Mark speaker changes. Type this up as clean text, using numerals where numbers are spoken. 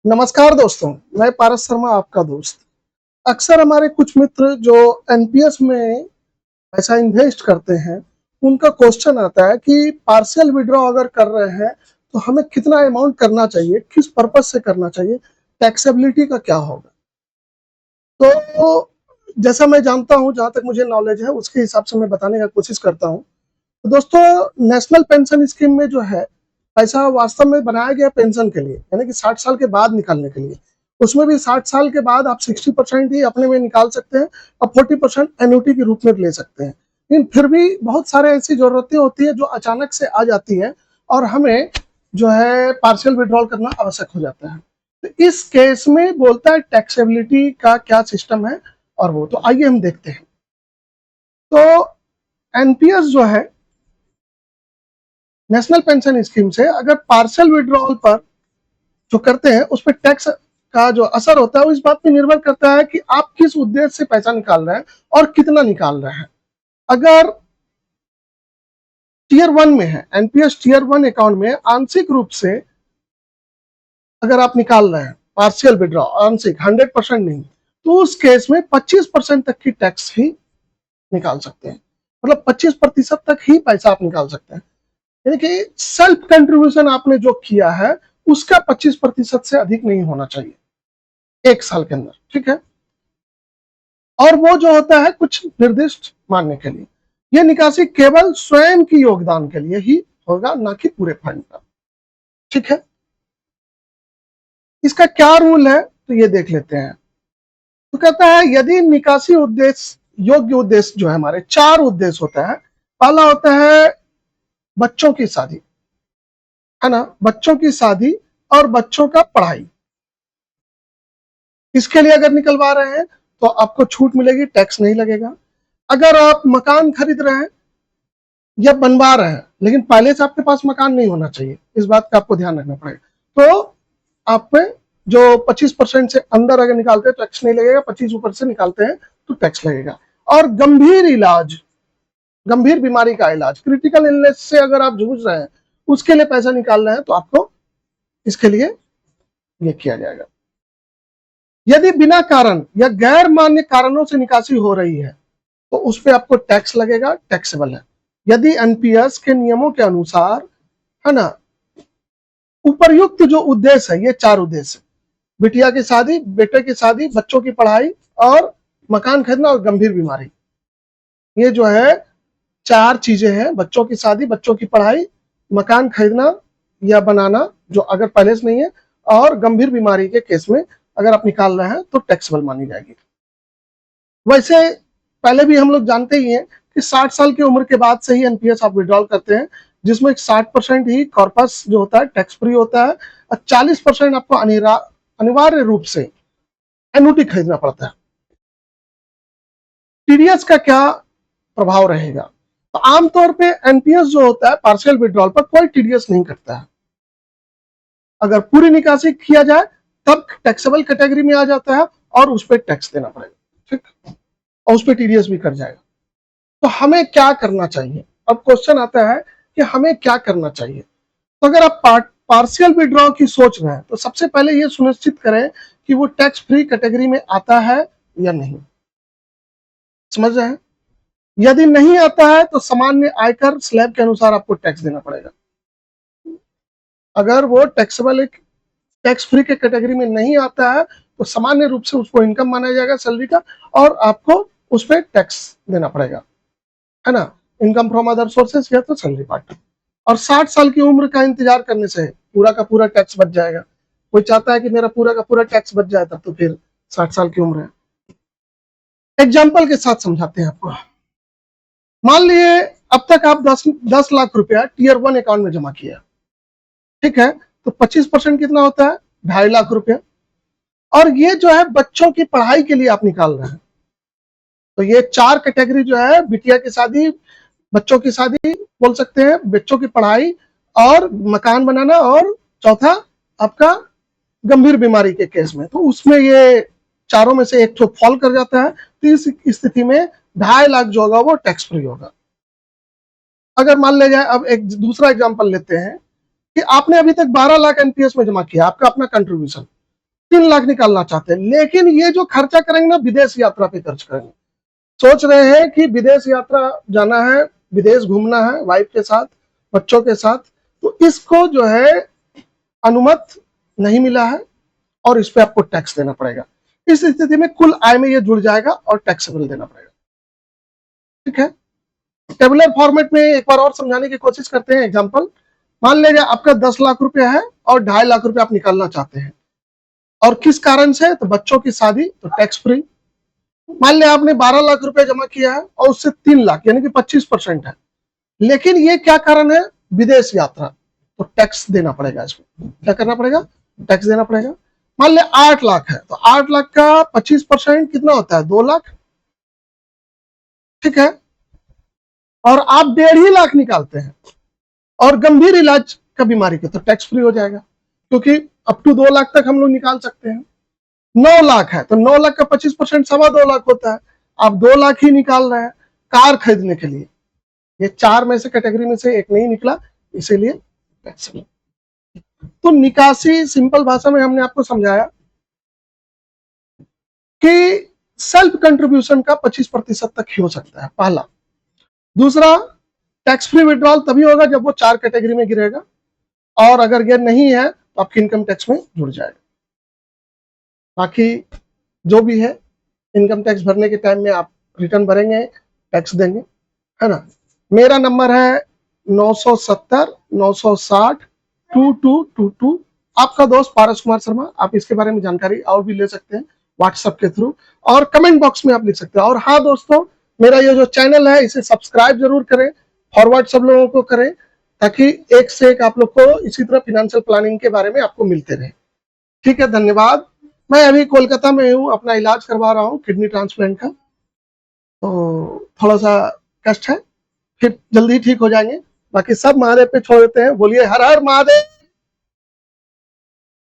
Speaker 1: नमस्कार दोस्तों, मैं पारस शर्मा आपका दोस्त। अक्सर हमारे कुछ मित्र जो एनपीएस में पैसा इन्वेस्ट करते हैं, उनका क्वेश्चन आता है कि पार्शियल विड्रॉ अगर कर रहे हैं तो हमें कितना अमाउंट करना चाहिए, किस पर्पज से करना चाहिए, टैक्सेबिलिटी का क्या होगा। तो जैसा मैं जानता हूं, जहां तक मुझे नॉलेज है उसके हिसाब से मैं बताने का कोशिश करता हूं। तो दोस्तों, नेशनल पेंशन स्कीम में जो है पैसा वास्तव में बनाया गया पेंशन के लिए, यानी कि 60 साल के बाद निकालने के लिए। उसमें भी 60 साल के बाद आप 60% ही अपने में निकाल सकते हैं और 40% एन्युटी के रूप में ले सकते हैं। लेकिन फिर भी बहुत सारे ऐसी जरूरतें होती है जो अचानक से आ जाती है और हमें जो है पार्शियल विड्रॉल करना आवश्यक हो जाता है। तो इस केस में बोलता है टैक्सेबिलिटी का क्या सिस्टम है, और वो तो आइए हम देखते हैं। तो एनपीएस जो है, नेशनल पेंशन स्कीम से अगर पार्शियल विड्रॉल पर जो करते हैं उस पर टैक्स का जो असर होता है वो इस बात पे निर्भर करता है कि आप किस उद्देश्य से पैसा निकाल रहे हैं और कितना निकाल रहे हैं। अगर टीयर 1 में है, एनपीएस टीयर 1 अकाउंट में आंशिक रूप से अगर आप निकाल रहे हैं पार्शियल विड्रॉ, आंशिक 100% नहीं, तो उस केस में 25% तक की टैक्स ही निकाल सकते हैं। मतलब 25% तक ही पैसा आप निकाल सकते हैं, यानी कि सेल्फ कंट्रीब्यूशन आपने जो किया है उसका 25% से अधिक नहीं होना चाहिए एक साल के अंदर, ठीक है। और वो जो होता है कुछ निर्दिष्ट मानने के लिए, यह निकासी केवल स्वयं की योगदान के लिए ही होगा, ना कि पूरे फंड का, ठीक है। इसका क्या रूल है तो ये देख लेते हैं। तो कहता है यदि निकासी उद्देश्य, योग्य उद्देश्य जो है, हमारे 4 उद्देश्य होता है। पहला होता है बच्चों की शादी, है ना, बच्चों की शादी और बच्चों का पढ़ाई। इसके लिए अगर निकलवा रहे हैं तो आपको छूट मिलेगी, टैक्स नहीं लगेगा। अगर आप मकान खरीद रहे हैं या बनवा रहे हैं, लेकिन पहले से आपके पास मकान नहीं होना चाहिए, इस बात का आपको ध्यान रखना पड़ेगा। तो आप पे जो 25% से अंदर अगर निकालते हैं टैक्स नहीं लगेगा, 25 ऊपर से निकालते हैं तो टैक्स लगेगा। और गंभीर इलाज, गंभीर बीमारी का इलाज, क्रिटिकल इलनेस से अगर आप जूझ रहे हैं, उसके लिए पैसा निकाल रहे हैं तो आपको इसके लिए ये किया जाएगा। यदि बिना कारण या गैर मान्य कारणों से निकासी हो रही है तो उस पर आपको टैक्स लगेगा, टैक्सेबल है। यदि एनपीएस के नियमों के अनुसार, है ना, उपर्युक्त जो उद्देश्य है, ये 4 उद्देश्य, बिटिया की शादी, बेटे की शादी, बच्चों की पढ़ाई और मकान खरीदना और गंभीर बीमारी, ये जो है 4 चीजें हैं। बच्चों की शादी, बच्चों की पढ़ाई, मकान खरीदना या बनाना जो अगर पहले से नहीं है, और गंभीर बीमारी के केस में अगर आप निकाल रहे हैं तो टैक्सेबल मानी जाएगी। वैसे पहले भी हम लोग जानते ही हैं कि 60 साल की उम्र के बाद से ही एनपीएस आप विड्रॉल करते हैं, जिसमें 60% ही कॉर्पस जो होता है टैक्स फ्री होता है और 40% आपको अनिवार्य रूप से एन्युटी खरीदना पड़ता है। टीडीएस का क्या प्रभाव रहेगा? तो आमतौर पे एनपीएस जो होता है पार्शियल विड्रॉल पर कोई टीडीएस नहीं करता है। अगर पूरी निकासी किया जाए तब टैक्सेबल कैटेगरी में आ जाता है और उस पर टैक्स देना पड़ेगा, ठीक, और उस पर टीडीएस भी कर जाएगा। तो हमें क्या करना चाहिए? अब क्वेश्चन आता है कि हमें क्या करना चाहिए। तो अगर आप पार्शियल विड्रॉ की सोच रहे हैं तो सबसे पहले ये सुनिश्चित करें कि वो टैक्स फ्री कैटेगरी में आता है या नहीं। समझ रहे हैं? यदि नहीं आता है तो सामान्य आयकर स्लैब के अनुसार आपको टैक्स देना पड़ेगा। अगर वो टैक्सेबल टैक्स फ्री के कैटेगरी में नहीं आता है तो सामान्य रूप से उसको इनकम माना जाएगा सैलरी का, और आपको उस पर टैक्स देना पड़ेगा, है ना, इनकम फ्रॉम अदर सोर्सेस या तो सैलरी पार्ट। और 60 साल की उम्र का इंतजार करने से पूरा का पूरा टैक्स बच जाएगा। कोई चाहता है कि मेरा पूरा का पूरा टैक्स बच जाए, तब तो फिर 60 साल की उम्र है। एग्जाम्पल के साथ समझाते हैं आपको। मान लिए अब तक आप 10 लाख रुपया टीयर 1 अकाउंट में जमा किया, ठीक है, तो 25% कितना होता है? 2.5 लाख रुपया। और ये जो है बच्चों की पढ़ाई के लिए आप निकाल रहे हैं। तो ये 4 कैटेगरी जो है, बिटिया की शादी, बच्चों की शादी बोल सकते हैं, बच्चों की पढ़ाई और मकान बनाना, और चौथा आपका गंभीर बीमारी के केस में, तो उसमें ये चारों में से एक तो फॉल कर जाता है। तो इस स्थिति में 2.5 लाख जो होगा वो टैक्स फ्री होगा। अगर मान ले जाए, अब एक दूसरा एग्जांपल लेते हैं कि आपने अभी तक 12 लाख एनपीएस में जमा किया, आपका अपना कंट्रीब्यूशन, 3 लाख निकालना चाहते हैं, लेकिन ये जो खर्चा करेंगे ना विदेश यात्रा पे खर्च करेंगे, सोच रहे हैं कि विदेश यात्रा जाना है, विदेश घूमना है वाइफ के साथ, बच्चों के साथ, तो इसको जो है अनुमति नहीं मिला है और इस पे आपको टैक्स देना पड़ेगा। इस स्थिति में कुल आय में ये जुड़ जाएगा और टैक्सेबल देना पड़ेगा। ठीक है, टेबुलर फॉर्मेट में एक बार और समझाने की कोशिश करते हैं। एग्जांपल, मान लीजिए आपका 10 लाख रुपए है और 2.5 लाख रुपए आप निकालना चाहते हैं, और किस कारण से, तो बच्चों की शादी, तो टैक्स फ्री। मान लिया आपने 12 लाख रुपए जमा किया है और उससे 3 लाख यानी कि 25% है, लेकिन ये क्या कारण है, विदेश यात्रा, तो टैक्स देना पड़ेगा। इसमें क्या करना पड़ेगा, टैक्स देना पड़ेगा। मान लिया 8 लाख है, तो 8 लाख का 25% कितना होता है, 2 लाख। ठीक है, और आप 1.5 लाख निकालते हैं और गंभीर इलाज का बीमारी के, तो टैक्स फ्री हो जाएगा, क्योंकि अप टू 2 लाख तक हम लोग निकाल सकते हैं। 9 लाख है, तो 9 लाख का 25% 2.25 लाख होता है, आप 2 लाख ही निकाल रहे हैं कार खरीदने के लिए। ये 4 में से कैटेगरी में से एक नहीं निकला, इसीलिए टैक्स। तो निकासी सिंपल भाषा में हमने आपको समझाया कि सेल्फ कंट्रीब्यूशन का 25% तक ही हो सकता है, पहला। दूसरा, टैक्स फ्री विड्रॉल तभी होगा जब वो 4 कैटेगरी में गिरेगा, और अगर ये नहीं है तो आपके इनकम टैक्स में जुड़ जाएगा। बाकी जो भी है, इनकम टैक्स भरने के टाइम में आप रिटर्न भरेंगे, टैक्स देंगे, है ना। मेरा नंबर है 970-960-2222। आपका दोस्त पारस कुमार शर्मा। आप इसके बारे में जानकारी और भी ले सकते हैं व्हाट्सएप के थ्रू, और कमेंट बॉक्स में आप लिख सकते हैं। और हाँ दोस्तों, मेरा ये जो चैनल है इसे सब्सक्राइब जरूर करें, फॉरवर्ड सब लोगों को करें, ताकि एक से एक आप लोग को इसी तरह फिनेंशियल प्लानिंग के बारे में आपको मिलते रहे। ठीक है, धन्यवाद। मैं अभी कोलकाता में हूँ, अपना इलाज करवा रहा हूँ किडनी ट्रांसप्लांट का, तो थोड़ा सा कष्ट है, फिर जल्दी ठीक हो जाएंगे। बाकी सब महादेव पे छोड़ देते हैं। बोलिए हर हर महादेव।